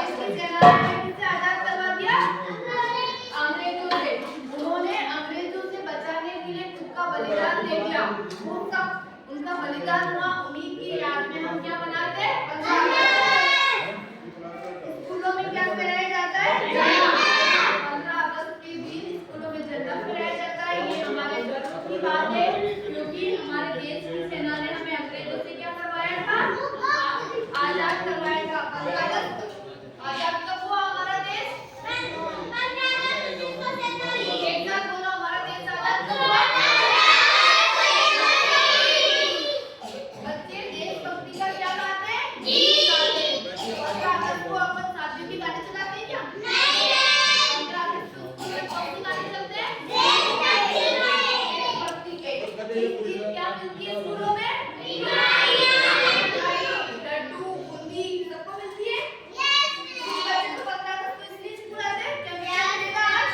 इसके सेना ने किससे आजाद करवा दिया? अंग्रेजों से। उन्होंने अंग्रेजों से बचाने के लिए खुद का बलिदान दे दिया। उनका बलिदान हुआ, उन्हीं की याद में हम क्या मनाते हैं? 15 अगस्त। स्कूलों में क्या कराया जाता है? 15 अगस्त के दिन स्कूलों में झंडा फहराया जाता है। ये हमारे गर्व की बात है, क्योंकि हमारे देश की सेना ने हमें अंग्रेजों से क्या करवाया था? आजाद करवाया था। 15 अगस्त आजाद कब हुआ हमारा देश? एक साथ बोलो, हमारा देश आजाद कब हुआ? बच्चे देशभक्ति का क्या गाते हैं? गीत गाते हैं। 15 अगस्त को अपन साथ में भी गाने चलाते हैं क्या? नहीं। 15 अगस्त को स्कूल में कौन से गाने चलते हैं? देशभक्ति के। इस दिन क्या मिलती है स्कूलों में? लड्डू, बूंदी सबको मिलती है। बच्चे तो 15 अगस्त को इसलिए स्कूल आते हैं, क्या मिलेगा आज?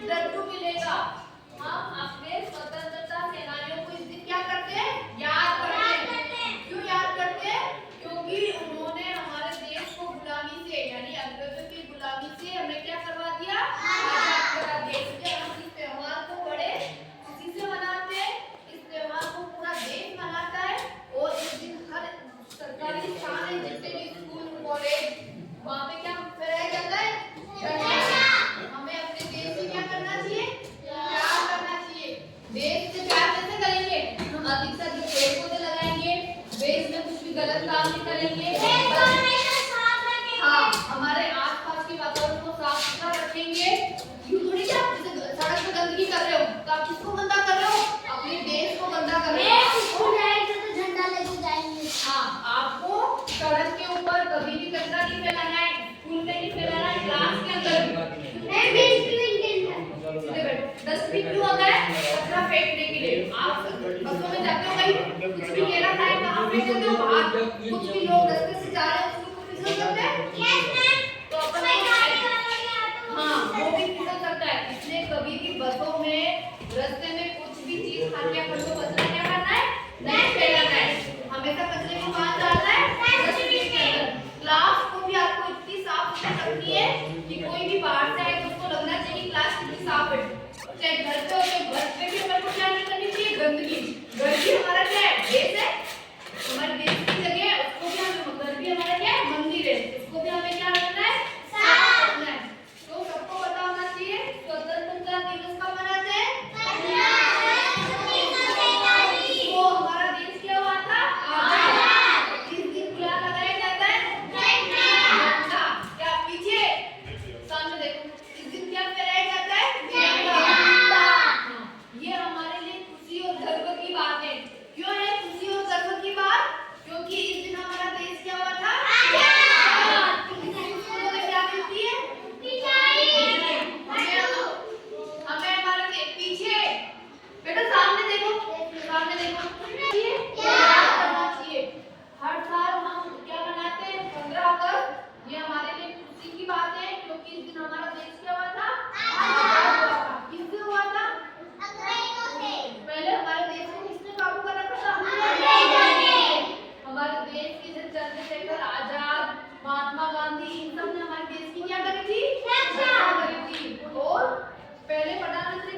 लड्डू मिलेगा। हम अपने स्वतंत्रता सेनानियों को इस दिन क्या करते हैं? याद करते हैं। क्यों याद करते हैं? क्योंकि उन्होंने हमारे देश को गुलामी से, यानी अंग्रेजों की गुलामी से हमें क्या करवा दिया? आजाद करा दिया। इसलिए हम इस त्योहार को बड़े खुशी से मनाते हैं। इस त्योहार को पूरा देश मनाता है। और इस दिन हर सरकारी स्थान है, जितने भी स्कूल, कॉलेज, वहाँ पे क्या कराया जाता है? हमें अपने देश से क्या करना चाहिए? प्यार करना चाहिए। देश से प्यार कैसे करेंगे? हम अधिक से अधिक पेड़ पौधे लगाएंगे, देश में कुछ भी गलत काम नहीं करेंगे, हाँ, हमारे आसपास के वातावरण को साफ सुथरा रखेंगे। यूं थोड़ी कि आप जैसे सड़क पे गंदगी कर रहे हो, तो आप किसको गंदा कर रहे हो? अपने देश को गंदा कर रहे हो। झंडा लेके जाएंगे। हाँ, आपको सड़क के ऊपर कभी भी कचरा नहीं फैलाना है, स्कूल में नहीं फैलाना है, क्लास के अंदर डस्टबिन क्यों होता है? कचरा फेंकने के लिए। आप बसों में जाते हो, कहीं कुछ भी केला खाए कहाँ फेंक देते हो? बाहर। कुछ भी लोग रास्ते से जा रहे हैं, उसको फिसल सकते हैं? तो अपन हाँ, वो भी फिसल सकता है। इसलिए कभी भी बसों में, रास्ते में कुछ भी चीज खा के अपन को कचरा क्या करना है? नहीं फैलाना है। हमेशा कचरे को कहाँ डालना है? डस्टबिन के अंदर। क्लास को भी आपको इतनी साफ सुथरी रखनी है कि कोई भी बाहर से आए तो उसको लगना चाहिए क्लास कितनी साफ है। चाहे घर पे हो, तो घर पे भी हमारे को क्या नहीं करनी चाहिए? गंदगी। घर भी हमारा क्या है? देश है। हमारे देश की जगह है, उसको भी हमें, घर भी हमारा क्या है? मंदिर है। उसको भी हमें क्या रखना है? साफ रखना है। तो सबको पता होना चाहिए स्वतंत्रता दिवस कब मनाते हैं? तो हमारा देश क्या हुआ था? आजाद। इस दिन क्या लगाया जाता है? झंडा। क्या पीछे सामने देखो, इस दिन क्या फहराया जाता है? ये हमारे लिए खुशी और गर्व की बात है। क्यों है खुशी और गर्व की बात? क्योंकि इस दिन हमारा देश क्या हुआ था? आजाद। स्कूलों में क्या मिलती है? हमें हमारे पीछे, बेटा सामने देखो, सामने देखो, याद करना चाहिए। हर साल हम क्या मनाते हैं? 15 अगस्त। ये हमारे लिए खुशी की बात है, क्योंकि इस दिन हमारा देश क्या हुआ था? आजाद हुआ था। किससे हुआ था? पहले हमारे देश को किसने काबू कर रखा था? हमारे देश के जैसे चंद्रशेखर आजाद, महात्मा गांधी, इन सब ने हमारे देश की क्या करी थी? रक्षा करी थी। और पहले प्रधानमंत्री